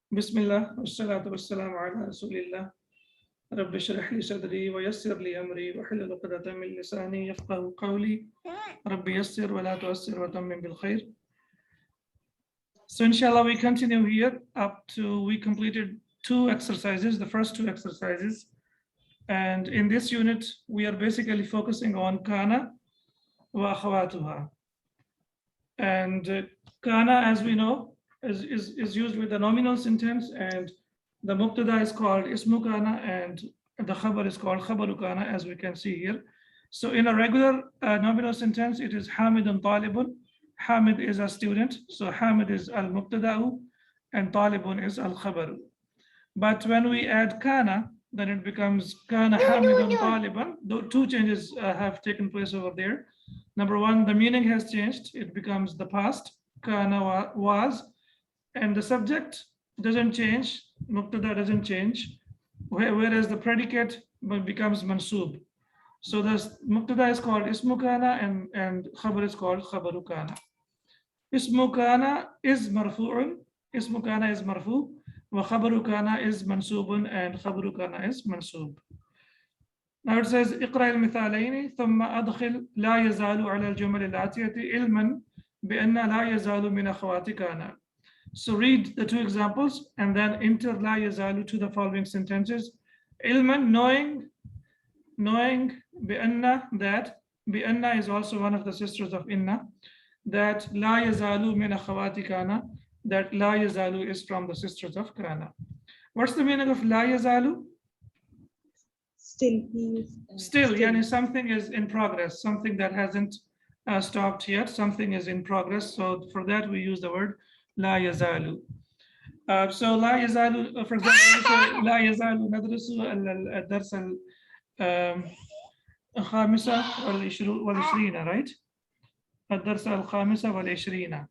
Bismillah, wassalatu wassalamu ala rasulillah. Rabbi shrah li sadri wa yassir li amri wa hlul 'uqdatan min lisani yafqahu qawli. Rabbi yassir wa la tu'assir wa tammim bil khair. So inshallah we continue here up to we completed two exercises, the first two exercises. And in this unit we are basically focusing on kana wa akhawatuha. And kana, as we know, is used with the nominal sentence, and the mubtada is called ismu kana and the khabar is called khabaru kana, as we can see here. So in a regular nominal sentence, it is Hamidun Talibun. Hamid is a student, so Hamid is al mubtada'u and Talibun is al khabaru. But when we add kana, then it becomes kana Hamidun Taliban. The two changes have taken place over there. Number one, the meaning has changed. It becomes the past, kana was, and the subject doesn't change, mubtada doesn't change, whereas the predicate becomes mansub. So the mubtada is called ismu kana and khabar is called khabaru kana. Ismu kana is marfu'un, ismu kana is marfu', wa khabaru kana is mansubun, and khabaru kana is mansub. Now it says اقرأ المثالين ثم أدخل لا يزال على الجمل الآتية علما بأن لا يزال من أخوات كان. So read the two examples and then enter لا يزال to the following sentences. علما, knowing بأن, that بأن is also one of the sisters of inna, that لا يزال من أخوات كان, that لا يزال is from the sisters of kana. What's the meaning of لا يزال? Still, yani something is in progress, something that hasn't stopped yet, something is in progress. So for that we use the word la yazalu. So la yazalu, for example, la yazalu nadrusu al-dars al-khamisa wal-ishrina, right? Al-dars al-khamisa wal-ishrina.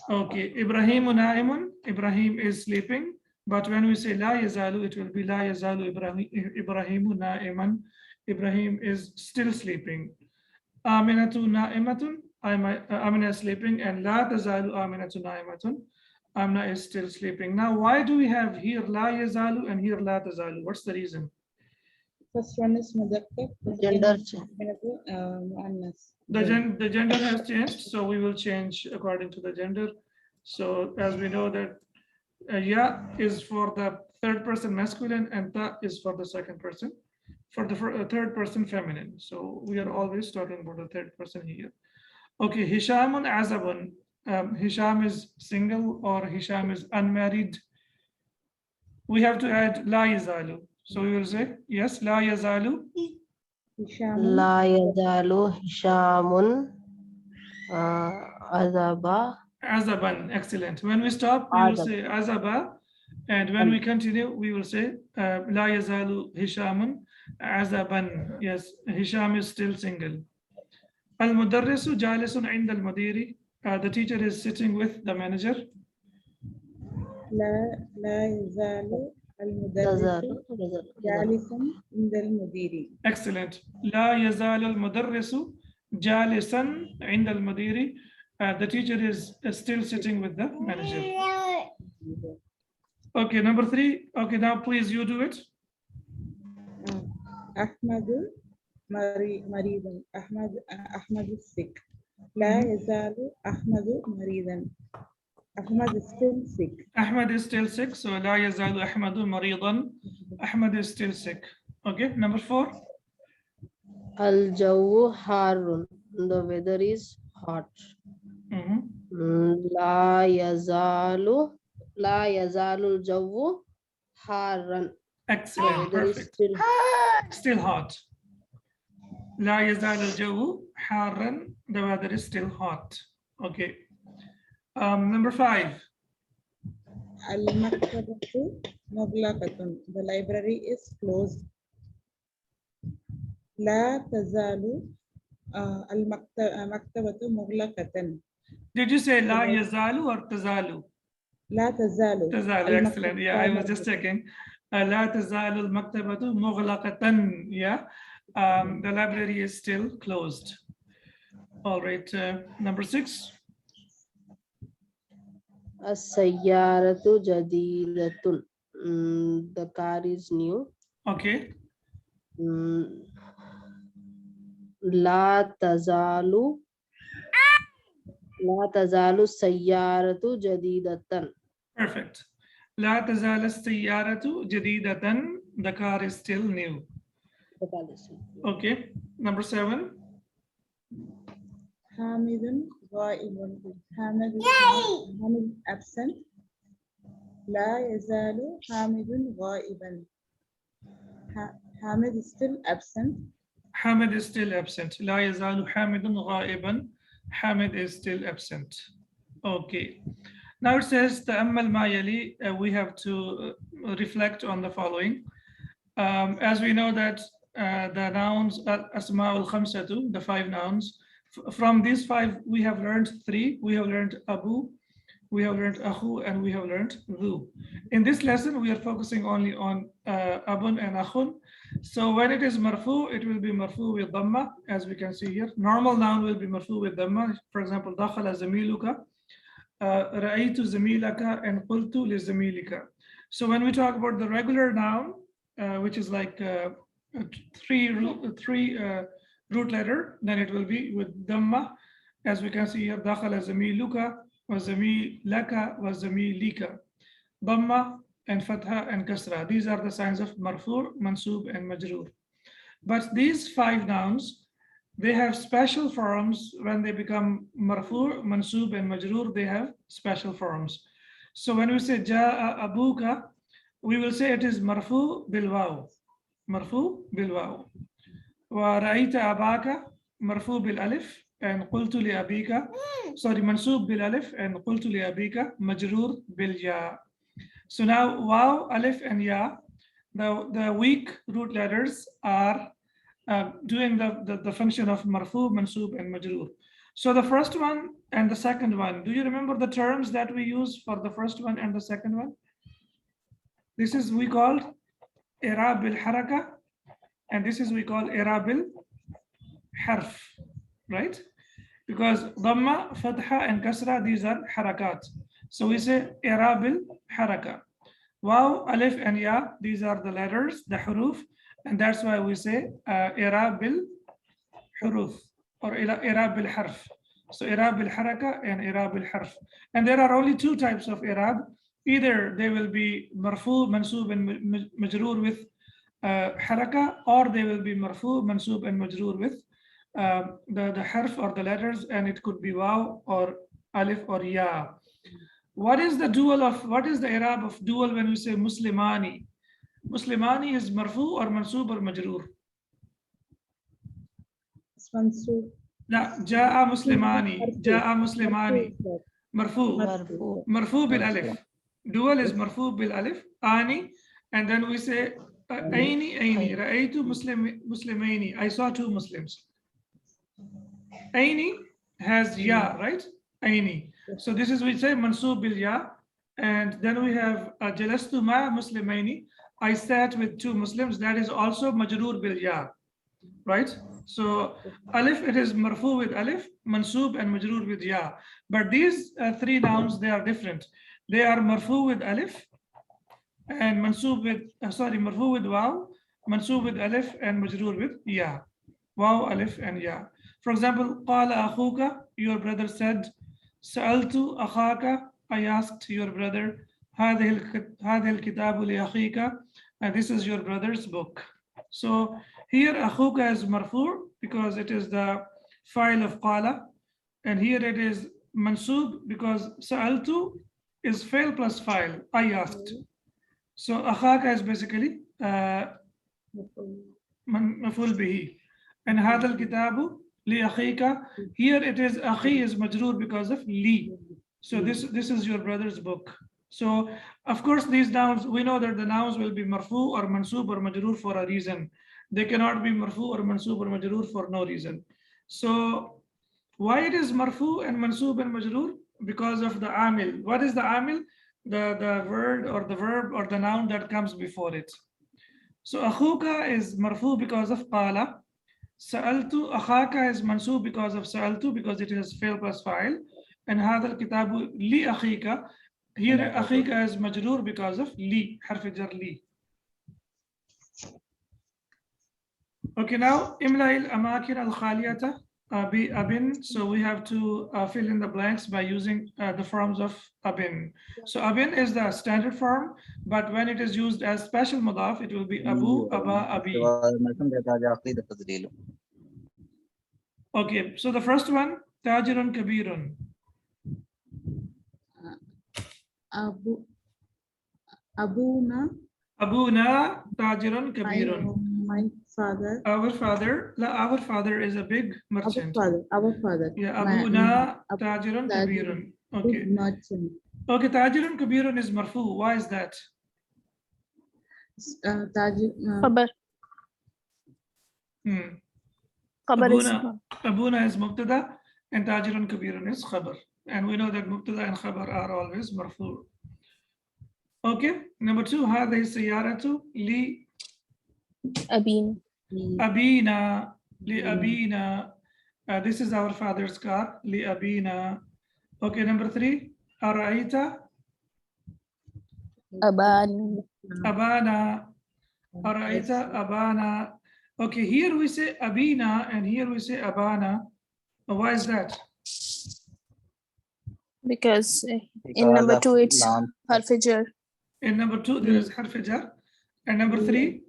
Okay, Ibrahimu na'imun, Ibrahim is sleeping. But when we say la yazalu, it will be la yazalu Ibrahimu na'iman. Ibrahim is still sleeping. Aminatu na'imatun, Amina is sleeping, and la tazalu Aminatu na'imatun. Amina is still sleeping. Now, why do we have here la yazalu and here la tazalu? What's the reason? First one is mudakkar. Gender. The gender has changed, so we will change according to the gender. So as we know that ya is for the third person masculine and ta is for the second person, for the third person feminine. So we are always talking about the third person here. Okay, Hishamun azabun. Hisham is single or Hisham is unmarried. We have to add la yazalu. So we will say, yes, la yazalu. La yazalu Hishamun azaba. Azaban, excellent. When we stop, we will say azaba, and when we continue, we will say la yazalu Hishamun azaban. Yes, Hisham is still single. Al-mudarrisu jalisun inda al-mudiri. The teacher is sitting with the manager. La yazalu al-mudarrisu jalisan inda al-mudiri. Excellent. La yazalu al-mudarrisu jalisan inda al-mudiri. The teacher is still sitting with the manager. Okay, number 3. Okay, now please you do it. Ahmadu maridan. Ahmad is sick. La yazalu Ahmadu maridan. Ahmad is still sick. Ahmad is still sick, so la yazalu Ahmadu maridan. Ahmad is still sick. Okay, number 4. Al-jawu harun. The weather is hot. La yazalu al-jawu harran. Excellent, perfect. Still hot. La yazal al-jawu harran. The weather is still hot. Okay. Number 5. Al-maktabatu mughlaqatun. The library is closed. La tazalu al-maktabatu mughlaqatan. Did you say la yazalu or tazalu? La tazalu. Tazalu, excellent. Yeah, I was just checking. La tazalu al-maktabatu mughlaqatan. Yeah. The library is still closed. All right. Number 6. As-sayyaratu jadidatun. The car is new. Okay. La tazalu sayyaratu jadidatan. Perfect. لا تزال السيارة جديدة. The car is still new. The car is new. Okay. Number 7. حامد غائب. حامد absent. لا يزال حامد غائبا. حامد is still absent. Hamid is still absent. لا يزال حامد غائبا. Hamid is still absent. Okay. Now it says تأمل ما يلي. We have to reflect on the following. As we know that the nouns أسماء الخمسة, the 5 nouns. From these 5 we have learned 3. We have learned Abu, we have learned Akhu, and we have learned Dhu. In this lesson we are focusing only on Abun and Akhun. So when it is marfu, it will be marfu with dhamma, as we can see here. Normal noun will be marfu with dhamma. For example, dakhala zamiluka, ra'aytu zamilaka, and qultu li zamilika. So when we talk about the regular noun, which is like three root letter, then it will be with dhamma, as we can see here. Dakhala zamiluka wa zamilaka wa zamilika. Dhamma and fatha and kasra. These are the signs of marfu, mansub, and majroor. But these 5 nouns, they have special forms. When they become marfu, mansub, and majroor, they have special forms. So when we say ja'a abuka, we will say it is marfu bil waw. Marfu bil waw. Wa ra'ayta abaka marfu bil alif, and qultu li abika, sorry, mansub bil alif, and qultu li abika majroor bil ya. So now waw, alif, and ya, the weak root letters are doing the function of marfu, mansub, and majroor. So the first one and the second one, do you remember the terms that we use for the first one and the second one? This is we called i'rab al haraka, and this is we call i'rab al harf, right? Because dhamma, fatha, and kasra, these are harakat. So we say i'rab al haraka. Waw, alif, and ya, these are the letters, the huruf, and that's why we say i'rab al huruf or i'rab al harf. So i'rab al haraka and i'rab al harf. And there are only 2 types of i'rab. Either they will be marfu, mansub, and majroor with haraka, or they will be marfu, mansub, and majroor with the harf or the letters, and it could be waw or alif or ya. What is the i'rab of dual when we say muslimani? Muslimani is marfu or mansub or majroor? It's mansub. لا, جاء مسلماني. جاء مسلماني. مرفوع. مرفوع بالالف. Dual is marfu bil alif, ani, and then we say aini, aini, ra'aytu muslimaini, I saw 2 Muslims. Aini has ya, right? Aini. So this is, we say mansub bil ya, and then we have jalastu ma muslimaini, I sat with 2 Muslims, that is also majroor bil ya, right? So alif, it is marfu with alif, mansub, and majroor with ya. But these 3 nouns, they are different. They are marfu with alif and mansub with, marfu with waw, mansub with alif, and majroor with ya. Waw, alif, and ya. For example, qala akhuka, your brother said. Sa'altu akhaka, I asked your brother. Hadhihi al-kitabu li akhika, and this is your brother's book. So here akhuka is marfu because it is the file of qala, and here it is mansub because sa'altu is fail plus file, I asked. So akhaka is basically maful bihi. And hadha al-kitabu li akhika, here it is akhi is majroor because of li. So this is your brother's book. So of course these nouns, we know that the nouns will be marfu or mansub or majroor for a reason. They cannot be marfu or mansub or majroor for no reason. So why it is marfu and mansub and majroor? Because of the amil. What is the amil? The word or the verb or the noun that comes before it. So akhuka is marfu because of qala. Sa'altu akhaka is mansub because of sa'altu, because it is fail plus file. And hadha al-kitabu li akhika, Here أخيك is مجرور because of لي حرف جر لي. Okay, now املأ الأماكن الخالية بأبن. So we have to fill in the blanks by using the forms of أبن. So أبن is the standard form, but when it is used as special مضاف, it will be أبو أبا أبي. Okay, so the first one تاجر كبير. Abuna, أبونا تاجر كبير. my father. Our father, our father is a big merchant. Our father. Yeah, أبونا تاجر Tajir. كبير. Okay. Merchant. Okay, تاجر كبير is مرفوع. Why is that? Tajir. خبر خبر اسم. أبونا is مبتدا and تاجر كبير is خبر. And we know that مبتدا and خبر are always مرفوع. Okay, number 2, هذه السيارة أبين. لأبينا. لأبينا. This is our father's car. لأبينا. Okay, number 3, أرأيت أبان. أبانا. أرأيت أبانا. Okay, here we say أبينا and here we say أبانا. Why is that? Because in number 2 it's حرف جر. In number 2 there is حرف جر, and number 3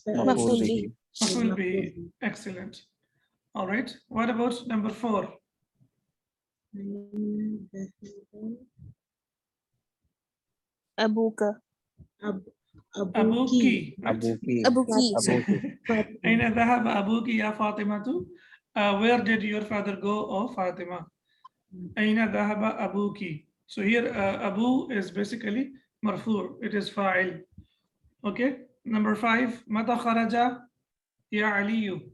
مفعول به. مفعول به. Excellent. All right. What about number 4? أبوك. أبوكي. أبوكي. أين ذهب أبوك يا فاطمة? Where did your father go, oh Fatima? أين ذهب أبوك? So here Abu is basically مرفوع. It is فاعل. Okay. Number 5. متى خرج يا علي?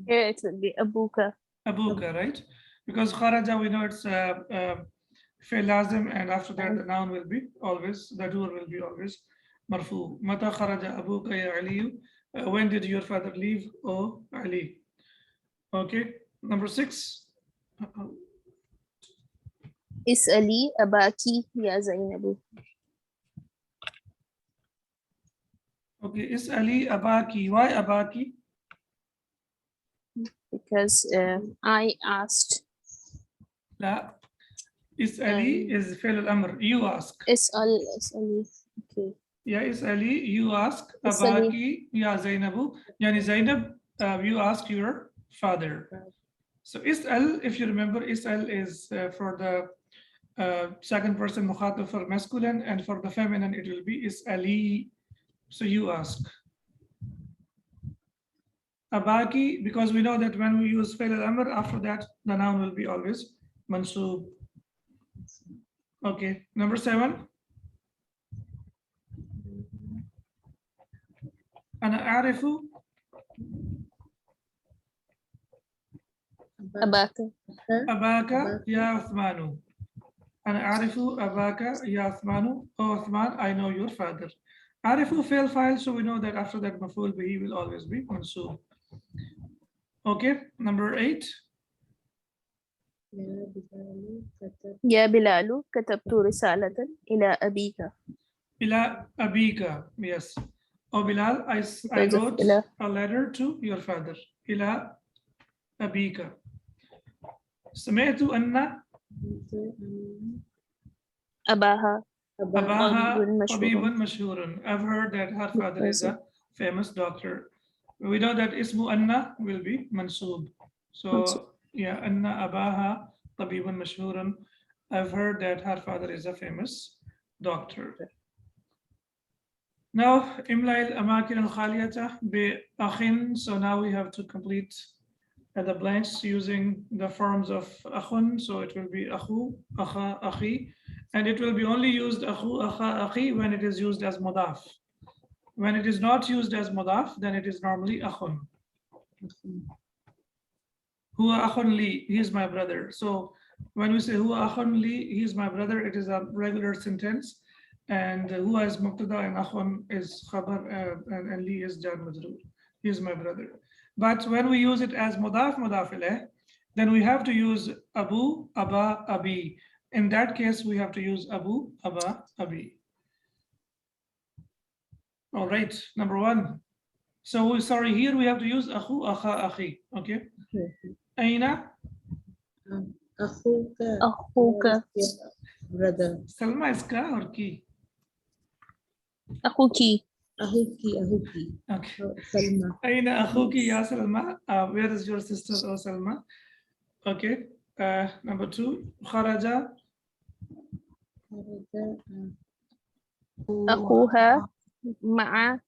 Here it will be أبوك. Abuka, right? Because kharaja, we know it's fi'l lazim, and after that the noun will be always, the doer will be always marfu. Mata kharaja abuka ya Ali? When did your father leave, oh Ali? Okay, number 6. اسألي أباك يا زينب. Okay, is'ali abaki. Why abaki? Because I asked. La. Is'ali is fi'l al-amr. You ask. اسألي. Okay. Yeah, is'ali, you ask. اسألي. Abaki ya Zainabu. Yani Zainab, you ask your father. So is'al, if you remember, is'al is for the second person mukhatab for masculine, and for the feminine it will be is'ali. So you ask. Abaki, because we know that when we use fi'l al-amr, after that the noun will be always mansoob. Okay, number 7. Ana a'rifu أباك. abaka ya Uthmanu. Ana a'rifu abaka ya Uthmanu. Oh Uthman, I know your father. A'rifu fail file, so we know that after that maf'ul bihi will always be mansoob. Okay, number 8. يا بلال كتبت رسالة إلى أبيك. Ila abika, yes. Oh Bilal, I Because of wrote ila. a letter to your father. Ila abika. سمعت أن أباها. أباها طبيب طبيب مشهور. مشهور. I've heard that her father is a famous doctor. We know that ismu Anna will be mansoob. So yeah, Anna Abaha طبيب مشهور. I've heard that her father is a famous doctor. Now, إملأ الأماكن الخالية بأخ. So now we have to complete the blanks using the forms of أخ. So it will be أخو, أخا, أخي. And it will be only used أخو, أخا, أخي when it is used as mudaf. When it is not used as mudaf, then it is normally أخ. Huwa أخ li, he is my brother. So when we say Huwa أخ li, he is my brother, it is a regular sentence. And Huwa is mubtada and أخ is khabar, and li is jar majroor. He is my brother. But when we use it as mudaf, mudaf ilayh, then we have to use Abu, Aba, Abi. In that case, we have to use Abu, Aba, Abi. All right, number one. So sorry, here we have to use Akhu, Akha, Akhi. Okay. Aina? أخوك أخوك brother. Salma is ka or ki? أخوكي أخوكي Okay. Salma. Aina akhuki ya Salma? Where is your sister, oh Salma? Okay. Number two, Kharaja. أخوها مع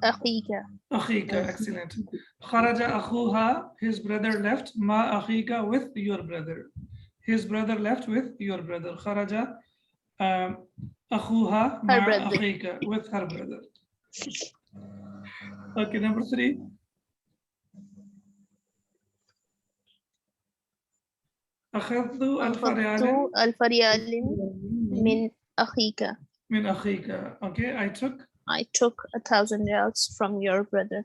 أخيك Akhika, excellent. Kharaja akhuha, his brother left. Ma akhika, with your brother. His brother left with your brother. Kharaja akhuha ma brother. akhika, with her brother. Okay, number three. أخذت ألف ريال أخذت 1000 ريال من أخيك. من أخيك. Okay, I took 1,000 riyals from your brother.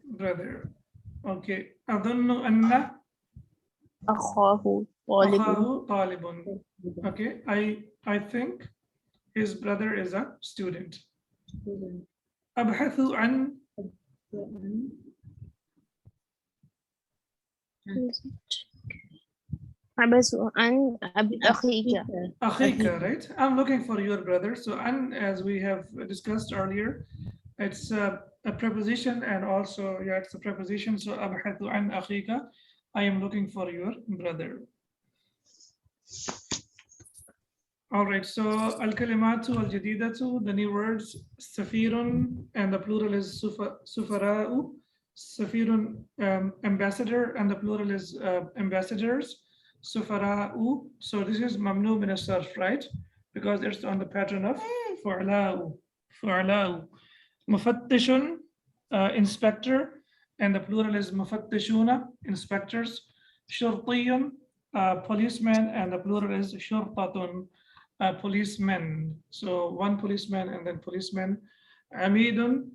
Okay. أظن أن أخاه طالب. أخاه طالب. Okay, I think his brother is a student. أبحث عن أبحث عن أخيك. أخيك, right? I'm looking for your brother. So an, as we have discussed earlier, it's a preposition, and also it's a preposition. So أبحث عن أخيك, I am looking for your brother. All right, so al-kalimatu al-jadidatu, the new words, safirun, and the plural is sufara'u. Safirun, ambassador, and the plural is ambassadors. Sufara'u, so this is mamnu min as-sarf, right? Because it's on the pattern of fu'la'u. Fu'la'u. Mufattishun, inspector, and the plural is mufattishuna, inspectors. Shurtiyun, policeman, and the plural is shurtatun, policemen. So one policeman and then policemen. Amidun,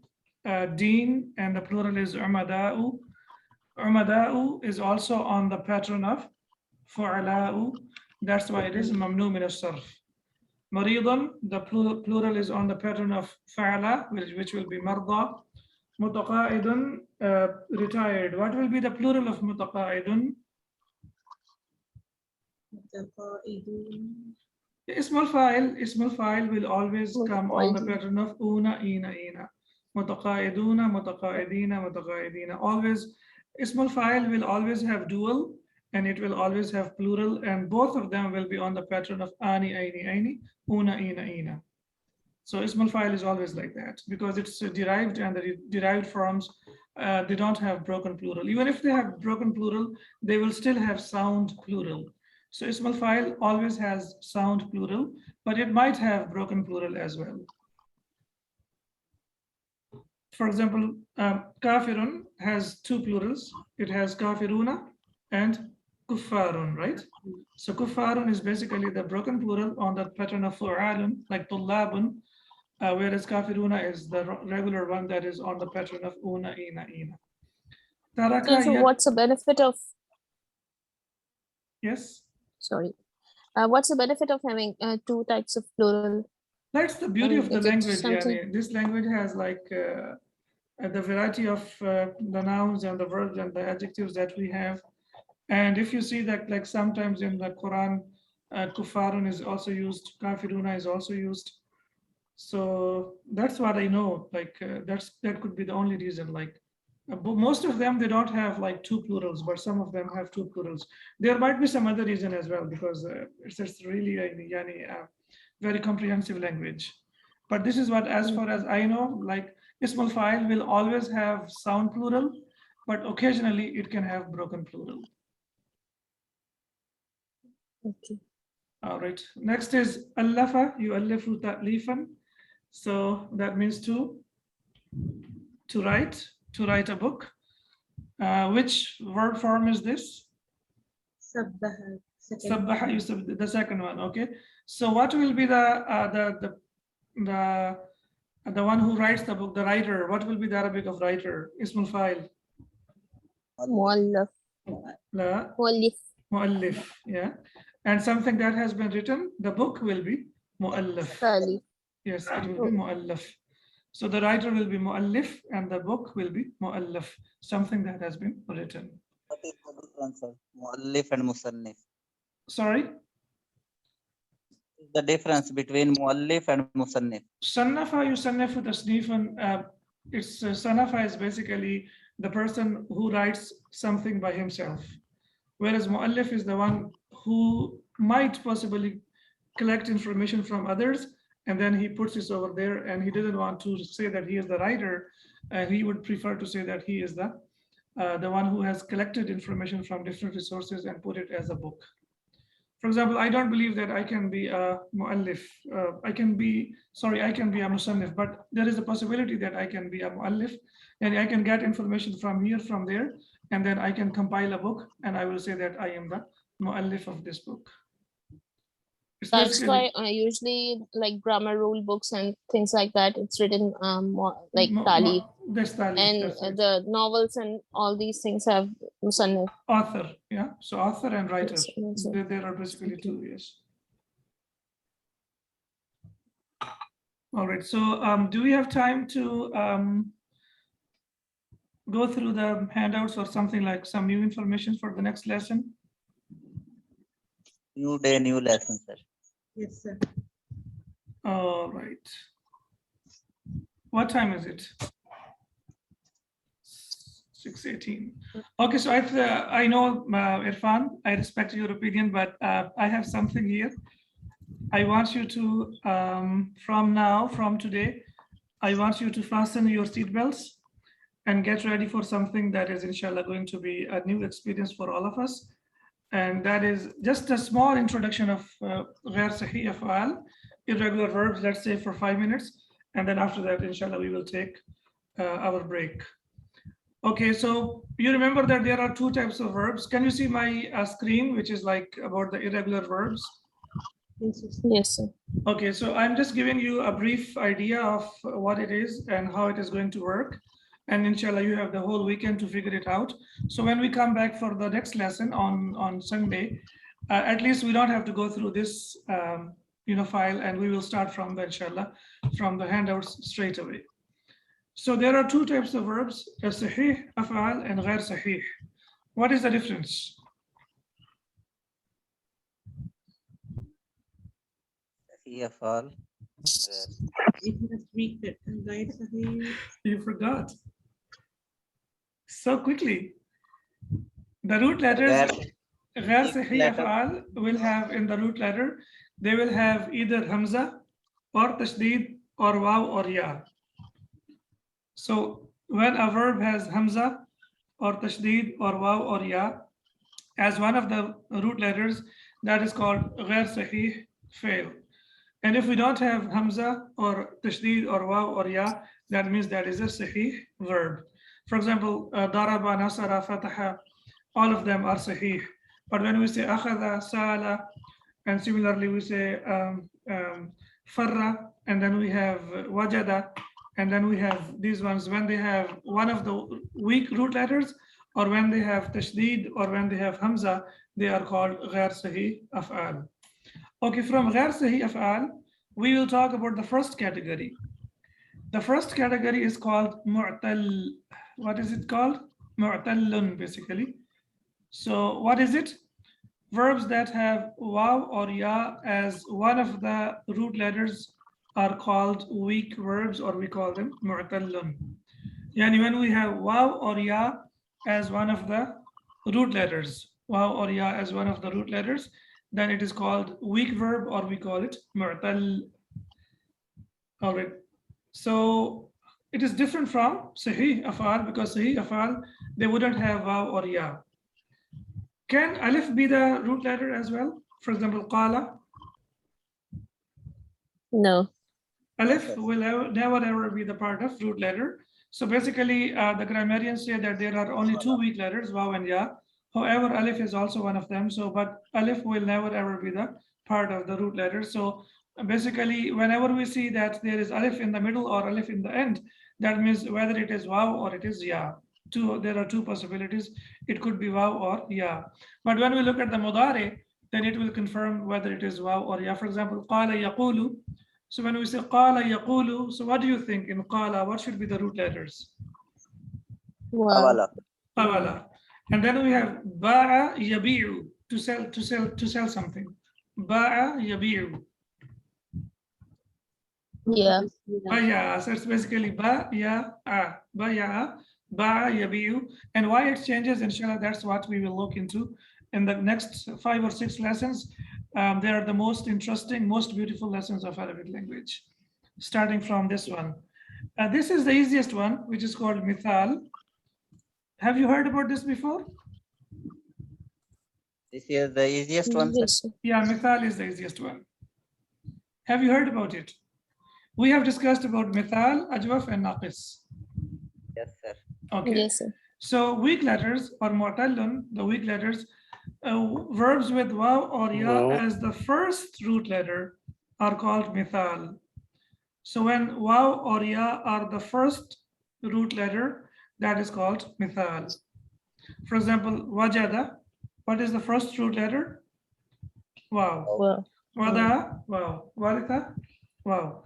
dean, and the plural is umada'u. Umada'u is also on the pattern of fu'ala'u. That's why it is mamnu min as-sarf. Maridun, the plural is on the pattern of fa'ala, which will be marda. Mutaqa'idun, retired. What will be the plural of mutaqa'idun? Ismul fa'il will always come on the pattern of una, ina. Mutaqa'iduna, mutaqa'idina, mutaqa'idina. Always, ismul fa'il will always have dual, and it will always have plural, and both of them will be on the pattern of ani, aini, una, ina. So ismul fa'il is always like that because it's derived, and the derived forms, they don't have broken plural. Even if they have broken plural, they will still have sound plural. So ismul fa'il always has sound plural, but it might have broken plural as well. For example, kafirun has two plurals. It has kafiruna and kuffarun, right? So kuffarun is basically the broken plural on the pattern of fu'alun, like tullabun, whereas kafiruna is the regular one that is on the pattern of una, ina. Taraka, So what's the benefit of? Yes. Sorry. What's the benefit of having two types of plural? That's the beauty of the language. Something... This language has like the variety of the nouns and the verbs and the adjectives that we have. And if you see that, like sometimes in the Quran, kufarun is also used, kafiruna is also used. So that's what I know. Like that could be the only reason. Like most of them, they don't have like two plurals, but some of them have two plurals. There might be some other reason as well, because it's really a very comprehensive language. But this is what, as far as I know, like ismul fa'il will always have sound plural, but occasionally it can have broken plural. Okay. All right. Next is allafa, yu'allifu ta'lifan. So that means to write a book. Which verb form is this? Sabbaha. Sabbaha, the second one. Okay. So what will be the one who writes the book, the writer? What will be the Arabic of writer? Ismul fa'il. Muallaf. La Muallif. muallif. Yeah. And something that has been written, the book will be muallaf. Talif. Yes, it will be muallaf. So the writer will be muallif and the book will be muallaf, something that has been written. What is the difference, sir? Muallif and musannif. Sorry? The difference between muallif and musannif. Sannafa yusannafu tasnifan. It's Sanafa is basically the person who writes something by himself, whereas muallif is the one who might possibly collect information from others and then he puts it over there, and he didn't want to say that he is the writer, and he would prefer to say that he is the one who has collected information from different resources and put it as a book. For example, I don't believe that I can be a muallif. I can be a musannif, but there is a possibility that I can be a muallif, and I can get information from here, from there, and then I can compile a book, and I will say that I am the muallif of this book. It's That's basically why usually like grammar rule books and things like that, it's written like Talif. that's Talif, And that's right. the novels and all these things have Musannif. Author, yeah. So author and writer, Yes, yes. there are basically two, yes. All right, so do we have time to go through the handouts or something, like some new information for the next lesson? New day, new lesson, sir. Yes, sir. All right. What time is it? 6:18. Okay, so I know, Irfan, I respect your opinion, but I have something here. I want you to, from today, I want you to fasten your seatbelts and get ready for something that is, inshallah, going to be a new experience for all of us. And that is just a small introduction of ghair sahih af'al, irregular verbs, let's say for 5 minutes. And then after that, inshallah, we will take our break. Okay, so you remember that there are two types of verbs. Can you see my screen, which is like about the irregular verbs? Yes, yes. Yes, sir. Okay, so I'm just giving you a brief idea of what it is and how it is going to work. And inshallah, you have the whole weekend to figure it out. So when we come back for the next lesson on Sunday, at least we don't have to go through this file, and we will start from the, inshallah, from the handouts straight away. So there are two types of verbs, sahih af'al and ghair sahih. What is the difference? Sahih af'al. It has weak that and right sahih. You forgot so quickly. The root letters, ghair sahih af'al, will have in the root letter, they will have either hamza or tashdid or waw or ya. So when a verb has hamza or tashdid or waw or ya as one of the root letters, that is called ghair sahih fail. And if we don't have hamza or tashdid or waw or ya, that means that is a sahih verb. For example, daraba, nasara, fataha, all of them are sahih. But when we say akhadha, sala, and similarly we say farra, and then we have wajada, and then we have these ones, when they have one of the weak root letters, or when they have tashdid, or when they have hamza, they are called ghair sahih af'al. Okay, from ghair sahih af'al, we will talk about the first category. The first category is called mu'tal. What is it called? Mu'tallun, basically. So what is it? Verbs that have waw or ya as one of the root letters are called weak verbs, or we call them mu'tallun. Yani when we have waw or ya as one of the root letters, waw or ya as one of the root letters, then it is called weak verb, or we call it mu'tal. All right. So it is different from sahih af'al, because sahih af'al, they wouldn't have waw or ya. Can alif be the root letter as well? For example, qala. No. Alif will never ever be the part of root letter. So basically, the grammarians say that there are only two weak letters, waw and ya. However, alif is also one of them. So, but alif will never ever be the part of the root letter. So basically, whenever we see that there is alif in the middle or alif in the end, that means whether it is waw or it is ya. There are two possibilities. It could be waw or ya. But when we look at the mudari, then it will confirm whether it is waw or ya. For example, qala yaqulu. So when we say qala yaqulu, so what do you think in qala? What should be the root letters? Wow. Awala. Awala. And then we have ba'a yabi'u, to sell something. Ba'a yabi'u. Yeah. Baya. So it's basically ba ya a. Baya, ba'a yabi'u. And why it changes, inshallah, that's what we will look into in the next 5 or 6 lessons. They are the most interesting, most beautiful lessons of Arabic language, starting from this one. This is the easiest one, which is called mithal. Have you heard about this before? This is the easiest one, sir. Yes, sir. Yeah, mithal is the easiest one. Have you heard about it? We have discussed about mithal, ajwaf, and naqis. Yes, sir. Okay. Yes, sir. So weak letters or mu'tallun, the weak letters, verbs with waw or ya as the first root letter are called mithal. So when waw or ya are the first root letter, that is called mithal. For example, wajada, what is the first root letter? Waw. Wow. Wada, wow. Waritha, wow.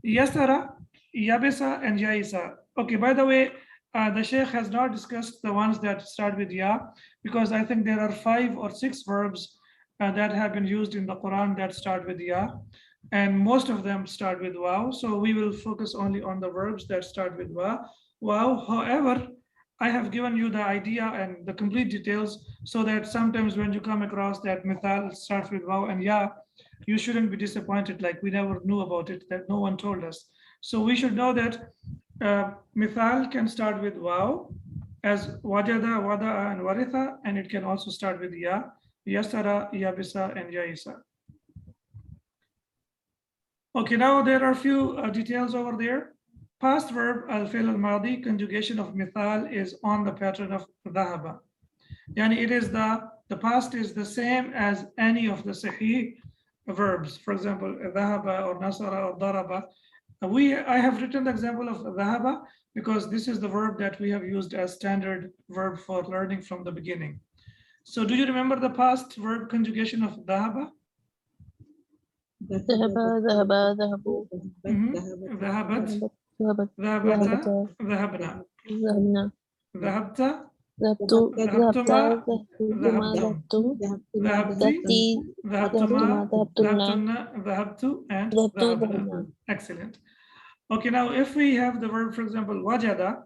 Yasara, yabisa, and yaisa. Okay, by the way, the Sheikh has not discussed the ones that start with ya, because I think there are 5 or 6 verbs that have been used in the Quran that start with ya, and most of them start with waw. So we will focus only on the verbs that start with waw. However, I have given you the idea and the complete details so that sometimes when you come across that mithal starts with waw and ya, you shouldn't be disappointed like we never knew about it, that no one told us. So we should know that mithal can start with waw as wajada, wada'a, and waritha, and it can also start with ya, yasara, yabisa, and yaisa. Okay, now there are a few details over there. Past verb al-fi'l al-madi conjugation of mithal is on the pattern of dhahaba. Yani it is the past is the same as any of the sahih verbs. For example, dhahaba or nasara or daraba. I have written the example of dhahaba because this is the verb that we have used as standard verb for learning from the beginning. So do you remember the past verb conjugation of dhahaba? ذهب ذهب ذهبوا ذهبت ذهبت ذهبت ذهبنا ذهبنا ذهبت ذهبت ذهبتما ذهبتم ذهبتي ذهبتما ذهبتن ذهبت and ذهبت ذهبنا. ذهبنا. Excellent. Okay, now if we have the verb, for example, wajada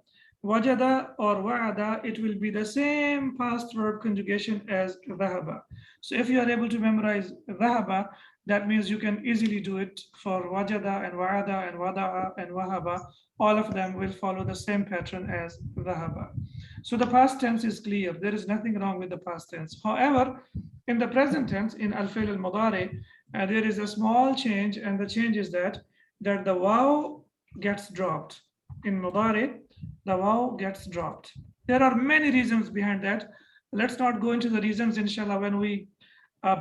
or wa'ada, it will be the same past verb conjugation as dhahaba. So if you are able to memorize dhahaba, that means you can easily do it for wajada and wa'ada and wada'a and wahaba. All of them will follow the same pattern as dhahaba. So the past tense is clear. There is nothing wrong with the past tense. However, in the present tense, in al-fi'l al-mudari, there is a small change, and the change is that the waw gets dropped. In mudari, the waw gets dropped. There are many reasons behind that. Let's not go into the reasons, inshallah, when we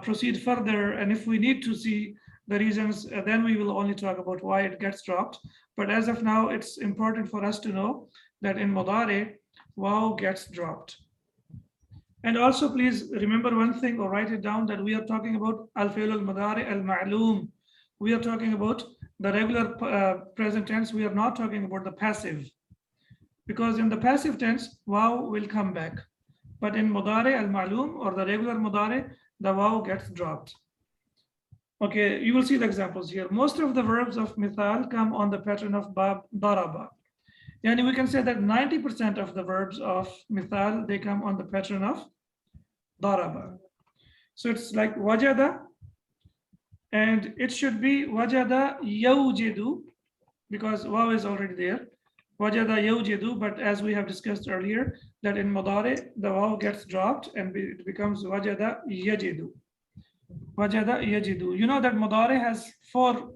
proceed further. And if we need to see the reasons, then we will only talk about why it gets dropped. But as of now, it's important for us to know that in mudari, waw gets dropped. And also please remember one thing, or write it down, that we are talking about al-fi'l al-mudari al-ma'lum. We are talking about the regular present tense. We are not talking about the passive, because in the passive tense, waw will come back. But in mudari al-ma'lum, or the regular mudari, the waw gets dropped. Okay, you will see the examples here. Most of the verbs of mithal come on the pattern of bab daraba. And we can say that 90% of the verbs of mithal, they come on the pattern of daraba. So it's like wajada, and it should be wajada yawjidu, because waw is already there. Wajada yawjidu, but as we have discussed earlier, that in mudari, the waw gets dropped and it becomes wajada yajidu. Wajada yajidu. You know that mudari has 4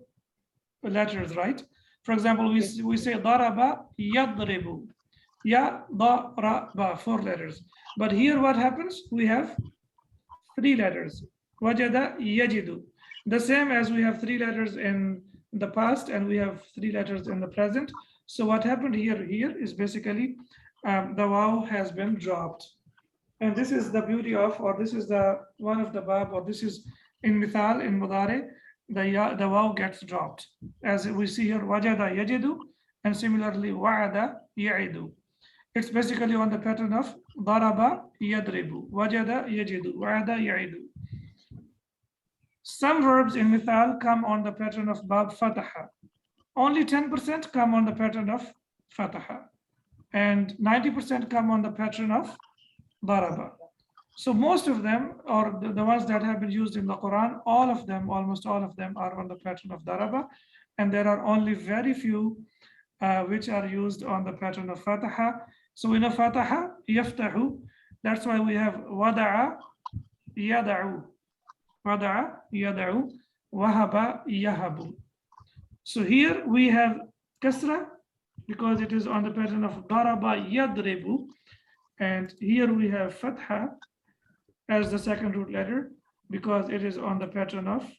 letters, right? For example, we say daraba yadribu. Ya, da, ra, ba, 4 letters. But here what happens? We have 3 letters. Wajada yajidu. The same as we have 3 letters in the past and we have 3 letters in the present. So what happened here is basically the waw has been dropped. And this is the beauty of, or this is the one of the bab, or this is in mithal, in mudare, the waw gets dropped. As we see here, wajada yajidu, and similarly, wa'ada ya'idu. It's basically on the pattern of daraba yadribu, wajada yajidu, wa'ada ya'idu. Some verbs in mithal come on the pattern of bab fataha. Only 10% come on the pattern of fataha. And 90% come on the pattern of daraba. So most of them, or the ones that have been used in the Quran, all of them, almost all of them are on the pattern of daraba. And there are only very few which are used on the pattern of fataha. So we know fataha, yaftahu. That's why we have wada'a, yada'u. Wada'a, yada'u, wahaba, yahabu. So here we have kasra because it is on the pattern of daraba, yadribu. And here we have fatha as the second root letter because it is on the pattern of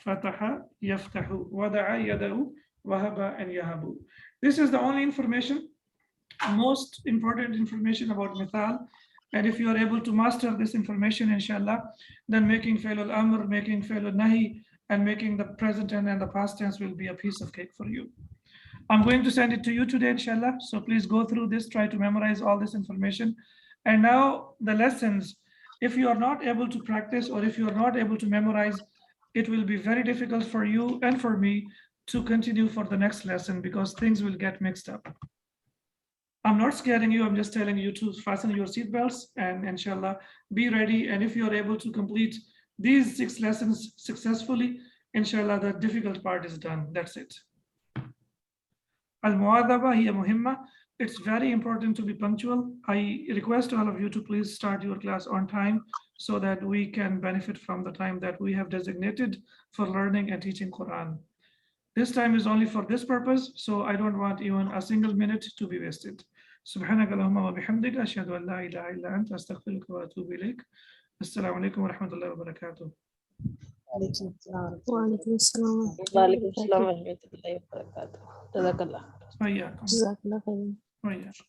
fataha, yaftahu, wada'a, yada'u, wahaba, and yahabu. This is the only information, most important information about mithal. And if you are able to master this information, inshallah, then making fi'l al-amr, making fi'l al-nahi, and making the present and the past tense will be a piece of cake for you. I'm going to send it to you today, inshallah. So please go through this, try to memorize all this information. And now the lessons, if you are not able to practice or if you are not able to memorize, it will be very difficult for you and for me to continue for the next lesson because things will get mixed up. I'm not scaring you, I'm just telling you to fasten your seatbelts and inshallah, be ready. And if you're able to complete these 6 lessons successfully, inshallah, the difficult part is done. That's it. Al-mu'adhaba hiya muhimma. It's very important to be punctual. I request all of you to please start your class on time so that we can benefit from the time that we have designated for learning and teaching Quran. This time is only for this purpose, so I don't want even a single minute to be wasted. سبحانك اللهم وبحمدك أشهد أن لا إله إلا أنت أستغفرك وأتوب إليك. السلام عليكم ورحمة الله وبركاته. Alaikum assalam. وعليكم السلام وعليكم السلام ورحمة الله وبركاته. جزاك الله. وإياكم. جزاك الله خير. وإياكم.